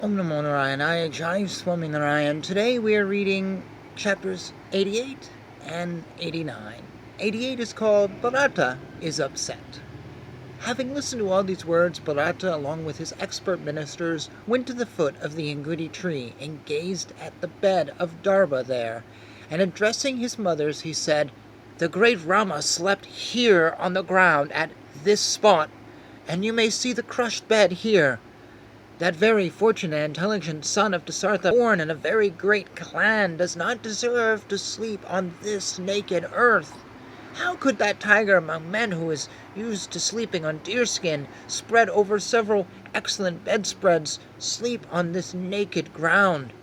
Om Namo Narayana, Jai Swami Narayan. Today we are reading chapters 88 and 89. 88 is called Bharatha is Upset. Having listened to all these words, Bharatha, along with his expert ministers, went to the foot of the Angudi tree and gazed at the bed of Darba there. And addressing his mothers, he said, "The great Rama slept here on the ground at this spot, and you may see the crushed bed here. That very fortunate and intelligent son of Dasartha, born in a very great clan, does not deserve to sleep on this naked earth. How could that tiger among men, who is used to sleeping on deerskin, spread over several excellent bedspreads, sleep on this naked ground?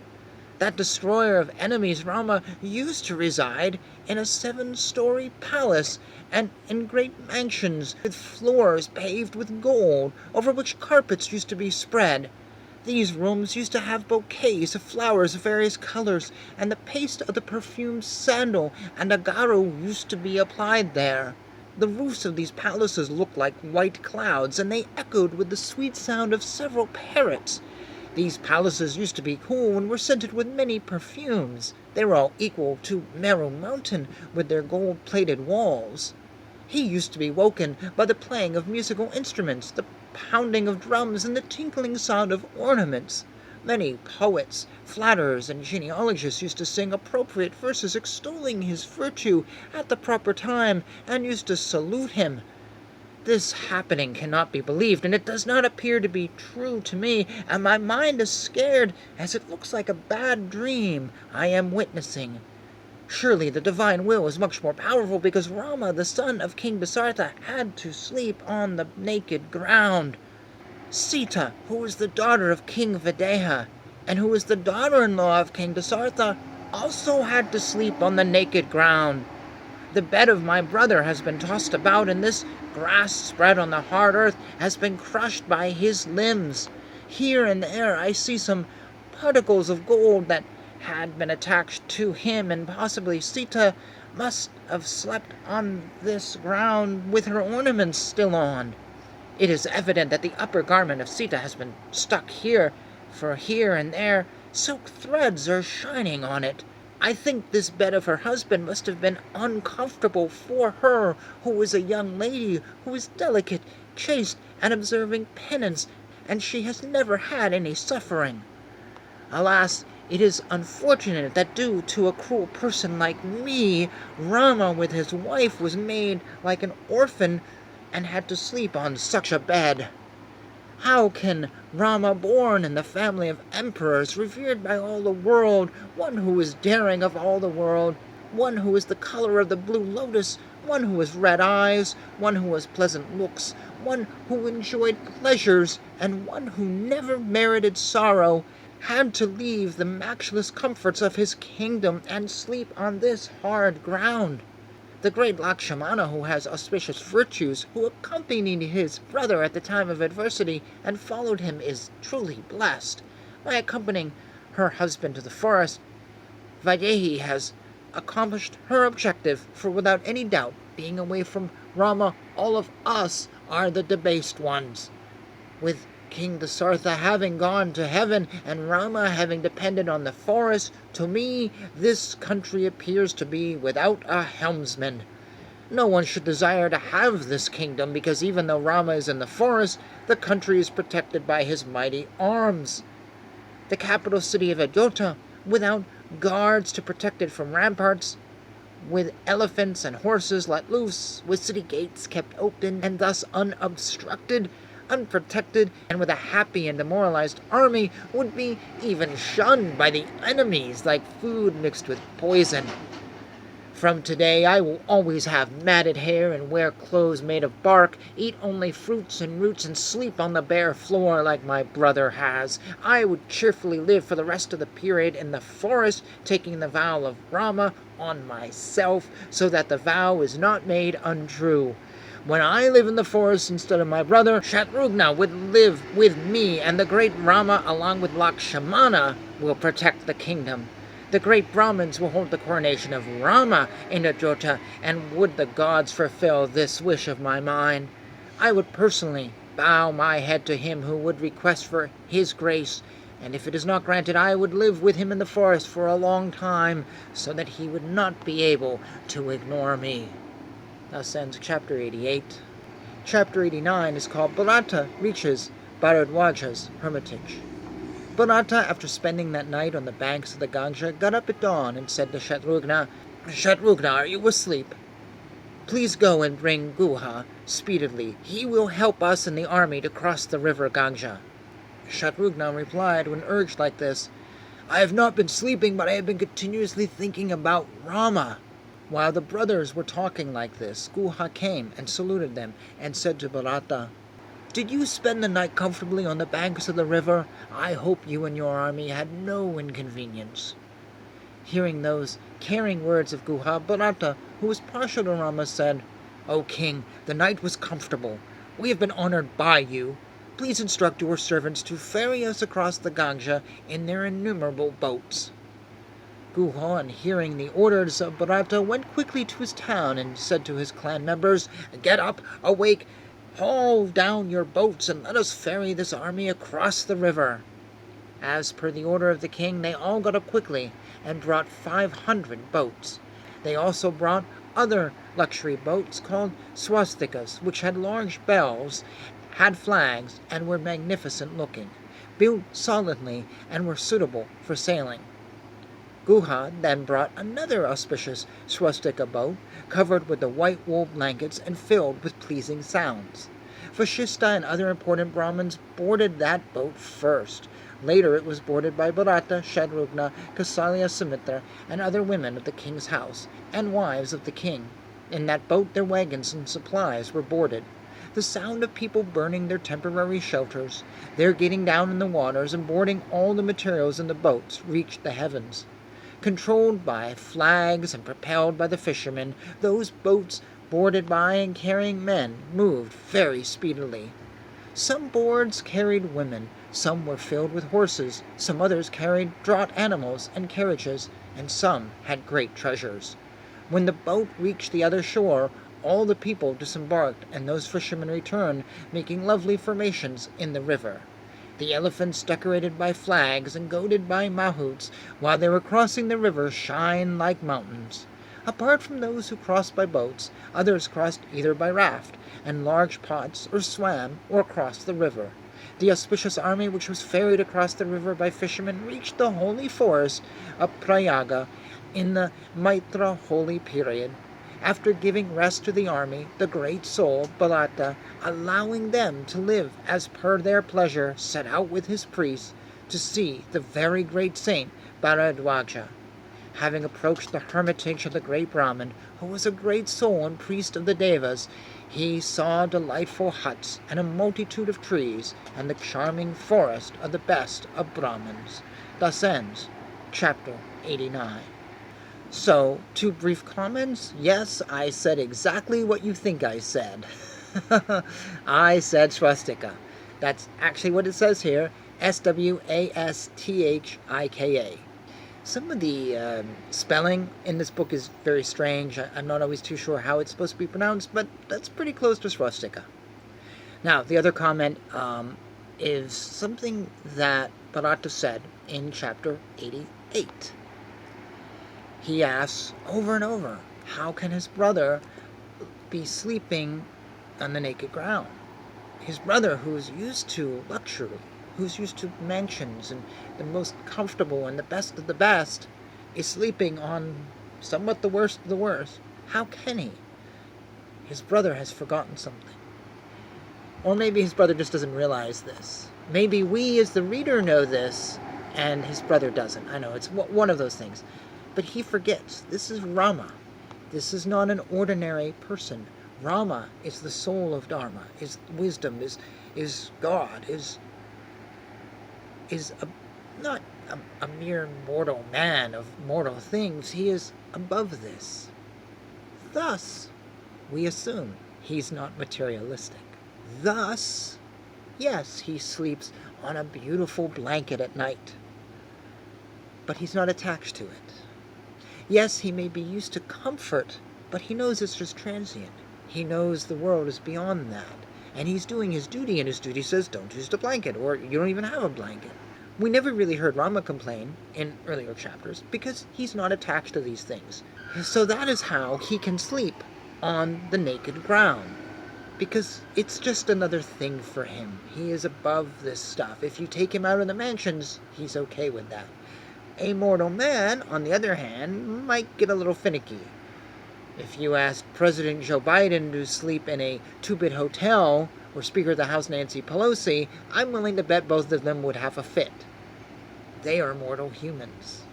That destroyer of enemies, Rama, used to reside in a 7-story palace and in great mansions with floors paved with gold, over which carpets used to be spread. These rooms used to have bouquets of flowers of various colors, and the paste of the perfumed sandal and agaru used to be applied there. The roofs of these palaces looked like white clouds, and they echoed with the sweet sound of several parrots. These palaces used to be cool and were scented with many perfumes. They were all equal to Meru Mountain with their gold-plated walls. He used to be woken by the playing of musical instruments, the pounding of drums, and the tinkling sound of ornaments. Many poets, flatterers, and genealogists used to sing appropriate verses extolling his virtue at the proper time, and used to salute him. This happening cannot be believed, and it does not appear to be true to me, and my mind is scared, as it looks like a bad dream I am witnessing. Surely the divine will is much more powerful, because Rama, the son of King Dasartha, had to sleep on the naked ground. Sita, who is the daughter of King Videha, and who is the daughter-in-law of King Dasartha, also had to sleep on the naked ground. The bed of my brother has been tossed about, and this grass spread on the hard earth has been crushed by his limbs. Here and there I see some particles of gold that had been attached to him, and possibly Sita must have slept on this ground with her ornaments still on. It is evident that the upper garment of Sita has been stuck here, for here and there silk threads are shining on it. I think this bed of her husband must have been uncomfortable for her, who is a young lady, who is delicate, chaste, and observing penance, and she has never had any suffering. Alas, it is unfortunate that due to a cruel person like me, Rama with his wife was made like an orphan and had to sleep on such a bed. How can Rama, born in the family of emperors, revered by all the world, one who is daring of all the world, one who is the color of the blue lotus, one who has red eyes, one who has pleasant looks, one who enjoyed pleasures, and one who never merited sorrow, had to leave the matchless comforts of his kingdom and sleep on this hard ground? The great Lakshmana, who has auspicious virtues, who accompanied his brother at the time of adversity and followed him, is truly blessed. By accompanying her husband to the forest, Vaidehi has accomplished her objective, for without any doubt, being away from Rama, all of us are the debased ones. With King Dasartha having gone to heaven, and Rama having depended on the forest, to me this country appears to be without a helmsman. No one should desire to have this kingdom, because even though Rama is in the forest, the country is protected by his mighty arms. The capital city of Ayodhya, without guards to protect it from ramparts, with elephants and horses let loose, with city gates kept open and thus unobstructed, unprotected, and with a happy and demoralized army, would be even shunned by the enemies like food mixed with poison. From today I will always have matted hair and wear clothes made of bark, eat only fruits and roots, and sleep on the bare floor like my brother has. I would cheerfully live for the rest of the period in the forest, taking the vow of Rama on myself, so that the vow is not made untrue. When I live in the forest instead of my brother, Shatrugna would live with me, and the great Rama, along with Lakshmana, will protect the kingdom. The great Brahmins will hold the coronation of Rama in Ayodhya, and would the gods fulfill this wish of my mind, I would personally bow my head to him who would request for his grace and if it is not granted, I would live with him in the forest for a long time, so that he would not be able to ignore me. Thus ends chapter 88. Chapter 89 is called Bharatha Reaches Bharadwaja's Hermitage. Bharatha, after spending that night on the banks of the Ganga, got up at dawn and said to Shatrugna, "Shatrugna, are you asleep? Please go and bring Guha speedily. He will help us and the army to cross the river Ganga." Shatrugna replied, when urged like this, "I have not been sleeping, but I have been continuously thinking about Rama." While the brothers were talking like this, Guha came and saluted them and said to Bharatha, "Did you spend the night comfortably on the banks of the river? I hope you and your army had no inconvenience." Hearing those caring words of Guha, Bharatha, who was partial to Rama, said, "O king, the night was comfortable. We have been honored by you. Please instruct your servants to ferry us across the Ganga in their innumerable boats." Guha, on hearing the orders of Bharatha, went quickly to his town and said to his clan members, "Get up, awake, haul down your boats, and let us ferry this army across the river." As per the order of the king, they all got up quickly and brought 500 boats. They also brought other luxury boats called swastikas, which had large bells, had flags, and were magnificent looking, built solidly, and were suitable for sailing. Guha then brought another auspicious swastika boat, covered with the white wool blankets and filled with pleasing sounds. Vashishta and other important Brahmins boarded that boat first. Later it was boarded by Bharatha, Shatrugna, Kausalya, Sumitra, and other women of the king's house, and wives of the king. In that boat their wagons and supplies were boarded. The sound of people burning their temporary shelters, their getting down in the waters and boarding all the materials in the boats, reached the heavens. Controlled by flags and propelled by the fishermen, those boats, boarded by and carrying men, moved very speedily. Some boards carried women, some were filled with horses, some others carried draught animals and carriages, and some had great treasures. When the boat reached the other shore, all the people disembarked, and those fishermen returned, making lovely formations in the river. The elephants, decorated by flags and goaded by mahouts, while they were crossing the river, shine like mountains. Apart from those who crossed by boats, others crossed either by raft and large pots, or swam, or crossed the river. The auspicious army which was ferried across the river by fishermen reached the holy forest of Prayaga in the Maitra holy period. After giving rest to the army, the great soul, Bharatha, allowing them to live as per their pleasure, set out with his priests to see the very great saint Bharadwaja. Having approached the hermitage of the great Brahmin, who was a great soul and priest of the Devas, he saw delightful huts and a multitude of trees, and the charming forest of the best of Brahmins. Thus ends chapter 89. So, 2 brief comments. Yes, I said exactly what you think I said. I said swastika. That's actually what it says here, Swasthika. Some of the spelling in this book is very strange. I'm not always too sure how it's supposed to be pronounced, but that's pretty close to swastika. Now, the other comment is something that Bharatha said in chapter 88. He asks over and over, how can his brother be sleeping on the naked ground? His brother, who's used to luxury, who's used to mansions and the most comfortable and the best of the best, is sleeping on somewhat the worst of the worst. How can he? His brother has forgotten something. Or maybe his brother just doesn't realize this. Maybe we as the reader know this and his brother doesn't. I know, it's one of those things. But he forgets. This is Rama. This is not an ordinary person. Rama is the soul of Dharma, is wisdom, is God, is not a mere mortal man of mortal things. He is above this. Thus, we assume he's not materialistic. Thus, yes, he sleeps on a beautiful blanket at night, but he's not attached to it. Yes, he may be used to comfort, but he knows it's just transient. He knows the world is beyond that. And he's doing his duty, and his duty says, don't use the blanket, or you don't even have a blanket. We never really heard Rama complain in earlier chapters because he's not attached to these things. So that is how he can sleep on the naked ground, because it's just another thing for him. He is above this stuff. If you take him out of the mansions, he's okay with that. A mortal man, on the other hand, might get a little finicky. If you asked President Joe Biden to sleep in a two-bit hotel, or Speaker of the House Nancy Pelosi, I'm willing to bet both of them would have a fit. They are mortal humans.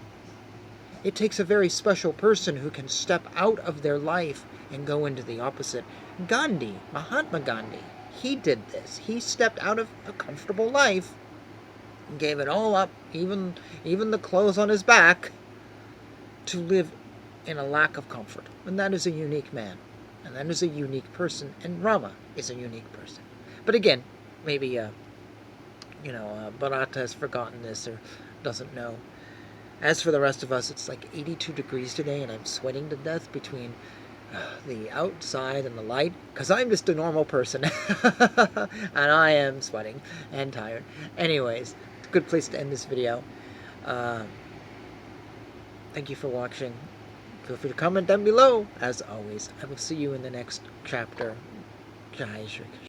It takes a very special person who can step out of their life and go into the opposite. Gandhi, Mahatma Gandhi, he did this. He stepped out of a comfortable life and gave it all up, even the clothes on his back, to live in a lack of comfort. And that is a unique man. And that is a unique person. And Rama is a unique person. But again, maybe, Bharatha has forgotten this or doesn't know. As for the rest of us, it's like 82 degrees today, and I'm sweating to death between the outside and the light, because I'm just a normal person, and I am sweating and tired. Anyways, it's a good place to end this video. Thank you for watching. Feel free to comment down below. As always, I will see you in the next chapter. Jai Shri Krishna.